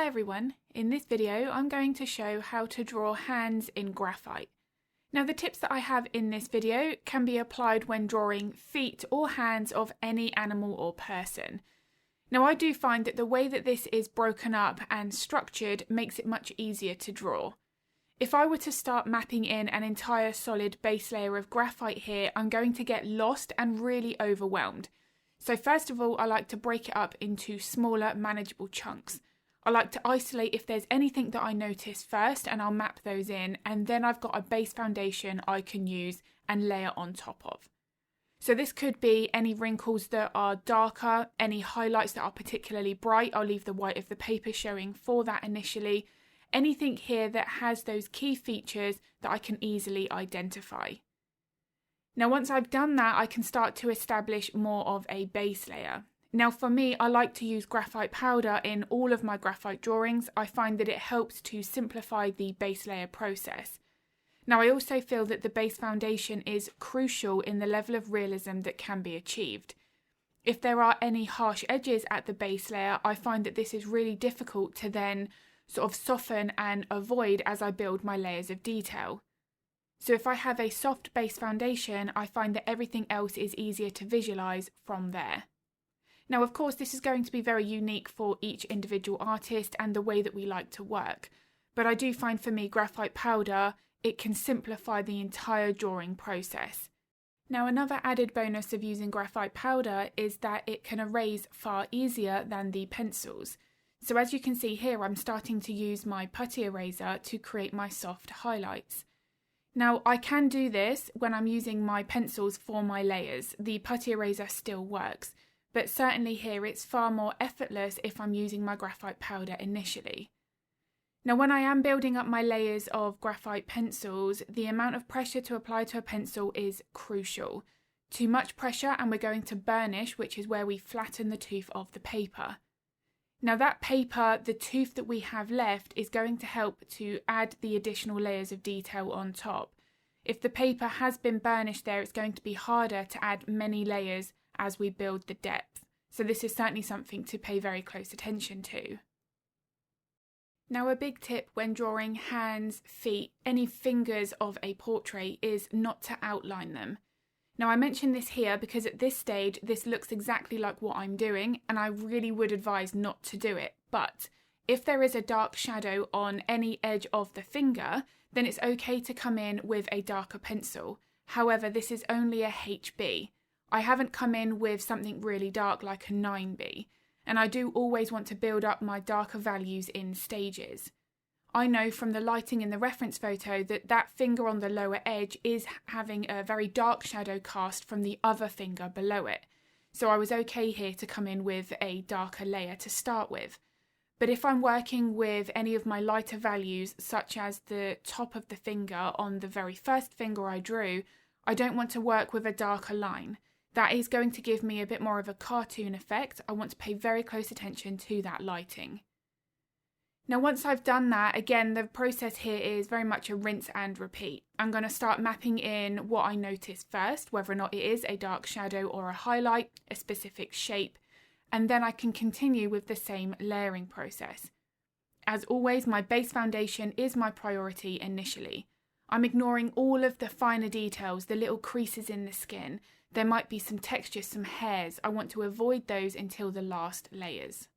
Hi everyone, in this video I'm going to show how to draw hands in graphite. Now the tips that I have in this video can be applied when drawing feet or hands of any animal or person. Now I do find that the way that this is broken up and structured makes it much easier to draw. If I were to start mapping in an entire solid base layer of graphite here, I'm going to get lost and really overwhelmed. So first of all, I like to break it up into smaller, manageable chunks. I like to isolate if there's anything that I notice first and I'll map those in, and then I've got a base foundation I can use and layer on top of. So this could be any wrinkles that are darker, any highlights that are particularly bright. I'll leave the white of the paper showing for that initially. Anything here that has those key features that I can easily identify. Now once I've done that, I can start to establish more of a base layer. Now for me, I like to use graphite powder in all of my graphite drawings. I find that it helps to simplify the base layer process. Now I also feel that the base foundation is crucial in the level of realism that can be achieved. If there are any harsh edges at the base layer, I find that this is really difficult to then sort of soften and avoid as I build my layers of detail. So if I have a soft base foundation, I find that everything else is easier to visualize from there. Now, of course, this is going to be very unique for each individual artist and the way that we like to work. But I do find for me, graphite powder, it can simplify the entire drawing process. Now, another added bonus of using graphite powder is that it can erase far easier than the pencils. So as you can see here, I'm starting to use my putty eraser to create my soft highlights. Now, I can do this when I'm using my pencils for my layers. The putty eraser still works, but certainly here it's far more effortless if I'm using my graphite powder initially. Now, when I am building up my layers of graphite pencils, the amount of pressure to apply to a pencil is crucial. Too much pressure and we're going to burnish, which is where we flatten the tooth of the paper. Now that paper, the tooth that we have left, is going to help to add the additional layers of detail on top. If the paper has been burnished there, it's going to be harder to add many layers as we build the depth. So this is certainly something to pay very close attention to. Now a big tip when drawing hands, feet, any fingers of a portrait is not to outline them. Now I mention this here because at this stage this looks exactly like what I'm doing and I really would advise not to do it, but if there is a dark shadow on any edge of the finger, then it's okay to come in with a darker pencil. However, this is only a HB. I haven't come in with something really dark like a 9B, and I do always want to build up my darker values in stages. I know from the lighting in the reference photo that that finger on the lower edge is having a very dark shadow cast from the other finger below it. So I was okay here to come in with a darker layer to start with. But if I'm working with any of my lighter values, such as the top of the finger on the very first finger I drew, I don't want to work with a darker line. That is going to give me a bit more of a cartoon effect. I want to pay very close attention to that lighting. Now once I've done that, again, the process here is very much a rinse and repeat. I'm going to start mapping in what I notice first, whether or not it is a dark shadow or a highlight, a specific shape, and then I can continue with the same layering process. As always, my base foundation is my priority initially. I'm ignoring all of the finer details, the little creases in the skin. There might be some texture, some hairs. I want to avoid those until the last layers.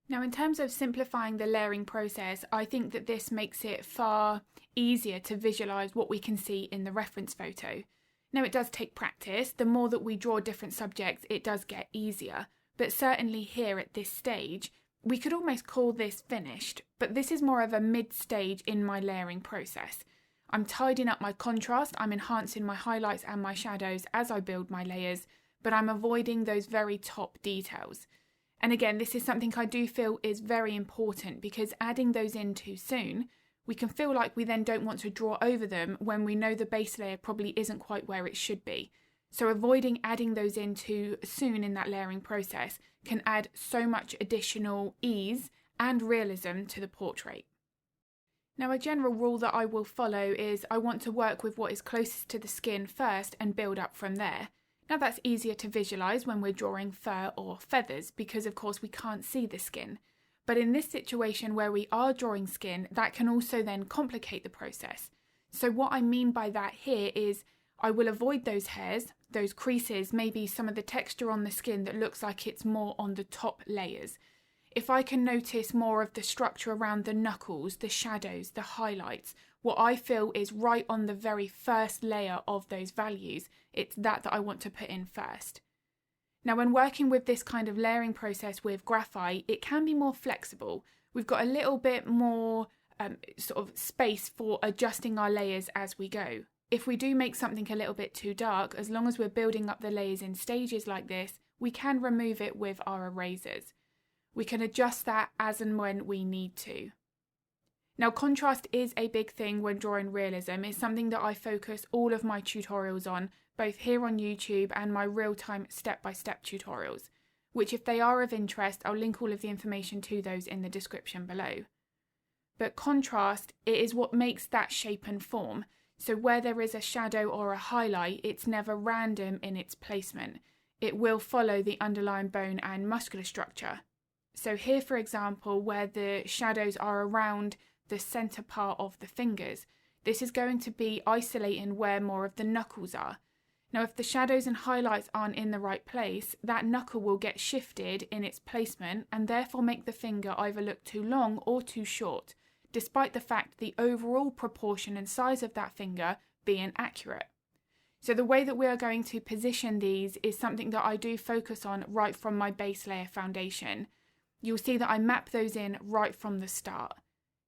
Now in terms of simplifying the layering process, I think that this makes it far easier to visualise what we can see in the reference photo. Now it does take practice. The more that we draw different subjects, it does get easier. But certainly here at this stage, we could almost call this finished, but this is more of a mid-stage in my layering process. I'm tidying up my contrast, I'm enhancing my highlights and my shadows as I build my layers, but I'm avoiding those very top details. And again, this is something I do feel is very important because adding those in too soon, we can feel like we then don't want to draw over them when we know the base layer probably isn't quite where it should be. So avoiding adding those in too soon in that layering process can add so much additional ease and realism to the portrait. Now a general rule that I will follow is I want to work with what is closest to the skin first and build up from there. Now that's easier to visualise when we're drawing fur or feathers because of course we can't see the skin. But in this situation where we are drawing skin, that can also then complicate the process. So what I mean by that here is I will avoid those hairs, those creases, maybe some of the texture on the skin that looks like it's more on the top layers. If I can notice more of the structure around the knuckles, the shadows, the highlights, what I feel is right on the very first layer of those values, it's that I want to put in first. Now, when working with this kind of layering process with graphite, it can be more flexible. We've got a little bit more sort of space for adjusting our layers as we go. If we do make something a little bit too dark, as long as we're building up the layers in stages like this, we can remove it with our erasers. We can adjust that as and when we need to. Now, contrast is a big thing when drawing realism. It's something that I focus all of my tutorials on, both here on YouTube and my real-time step-by-step tutorials, which if they are of interest, I'll link all of the information to those in the description below. But contrast, it is what makes that shape and form. So where there is a shadow or a highlight, it's never random in its placement. It will follow the underlying bone and muscular structure. So here, for example, where the shadows are around the centre part of the fingers, this is going to be isolating where more of the knuckles are. Now, if the shadows and highlights aren't in the right place, that knuckle will get shifted in its placement and therefore make the finger either look too long or too short, despite the fact the overall proportion and size of that finger being accurate. So the way that we are going to position these is something that I do focus on right from my base layer foundation. You'll see that I map those in right from the start.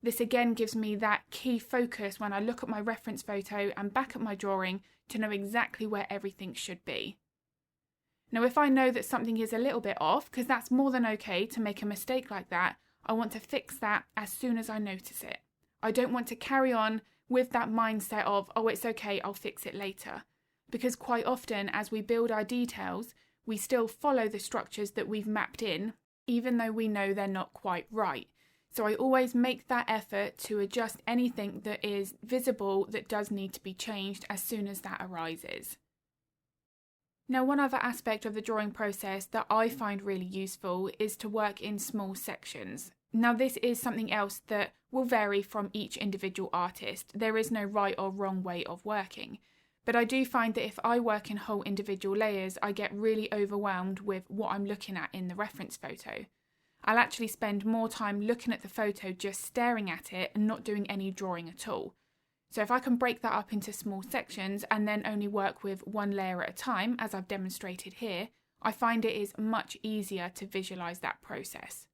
This again gives me that key focus when I look at my reference photo and back at my drawing to know exactly where everything should be. Now, if I know that something is a little bit off, because that's more than okay to make a mistake like that, I want to fix that as soon as I notice it. I don't want to carry on with that mindset of, oh, it's okay, I'll fix it later. Because quite often, as we build our details, we still follow the structures that we've mapped in, even though we know they're not quite right. So I always make that effort to adjust anything that is visible that does need to be changed as soon as that arises. Now, one other aspect of the drawing process that I find really useful is to work in small sections. Now, this is something else that will vary from each individual artist. There is no right or wrong way of working. But I do find that if I work in whole individual layers, I get really overwhelmed with what I'm looking at in the reference photo. I'll actually spend more time looking at the photo just staring at it and not doing any drawing at all. So if I can break that up into small sections and then only work with one layer at a time, as I've demonstrated here, I find it is much easier to visualise that process.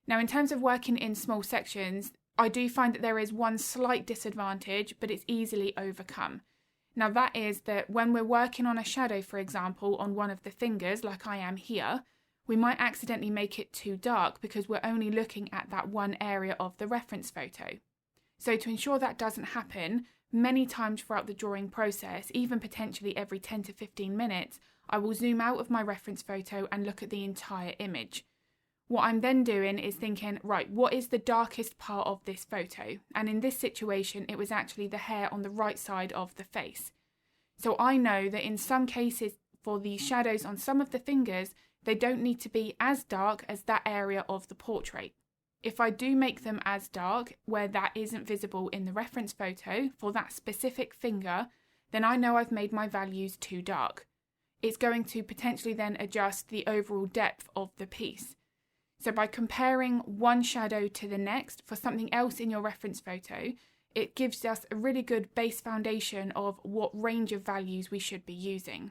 Now, in terms of working in small sections, I do find that there is one slight disadvantage, but it's easily overcome. Now, that is that when we're working on a shadow, for example, on one of the fingers, like I am here, we might accidentally make it too dark because we're only looking at that one area of the reference photo. So to ensure that doesn't happen, many times throughout the drawing process, even potentially every 10 to 15 minutes, I will zoom out of my reference photo and look at the entire image. What I'm then doing is thinking, right, what is the darkest part of this photo? And in this situation, it was actually the hair on the right side of the face. So I know that in some cases, for the shadows on some of the fingers, they don't need to be as dark as that area of the portrait. If I do make them as dark, where that isn't visible in the reference photo for that specific finger, then I know I've made my values too dark. It's going to potentially then adjust the overall depth of the piece. So by comparing one shadow to the next for something else in your reference photo, it gives us a really good base foundation of what range of values we should be using.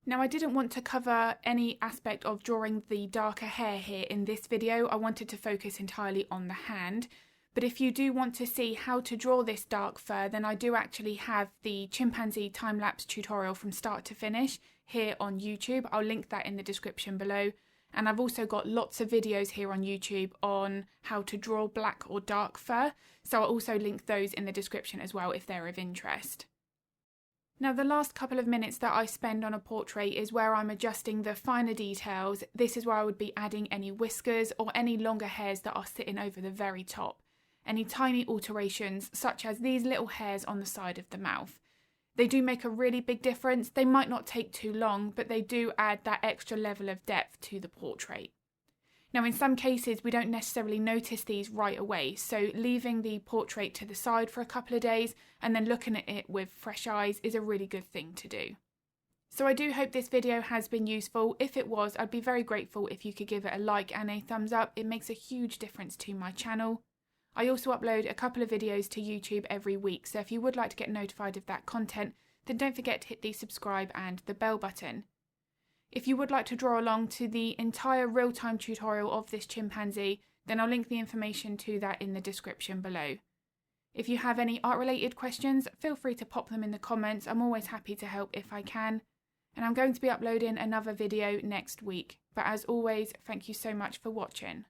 Now, I didn't want to cover any aspect of drawing the darker hair here in this video. I wanted to focus entirely on the hand. But if you do want to see how to draw this dark fur, then I do actually have the chimpanzee time-lapse tutorial from start to finish here on YouTube. I'll link that in the description below. And I've also got lots of videos here on YouTube on how to draw black or dark fur. So I'll also link those in the description as well if they're of interest. Now, the last couple of minutes that I spend on a portrait is where I'm adjusting the finer details. This is where I would be adding any whiskers or any longer hairs that are sitting over the very top. Any tiny alterations, such as these little hairs on the side of the mouth. They do make a really big difference. They might not take too long, but they do add that extra level of depth to the portrait. Now in some cases we don't necessarily notice these right away, so leaving the portrait to the side for a couple of days and then looking at it with fresh eyes is a really good thing to do. So I do hope this video has been useful. If it was, I'd be very grateful if you could give it a like and a thumbs up. It makes a huge difference to my channel. I also upload a couple of videos to YouTube every week, so if you would like to get notified of that content, then don't forget to hit the subscribe and the bell button. If you would like to draw along to the entire real-time tutorial of this chimpanzee, then I'll link the information to that in the description below. If you have any art-related questions, feel free to pop them in the comments. I'm always happy to help if I can. And I'm going to be uploading another video next week. But as always, thank you so much for watching.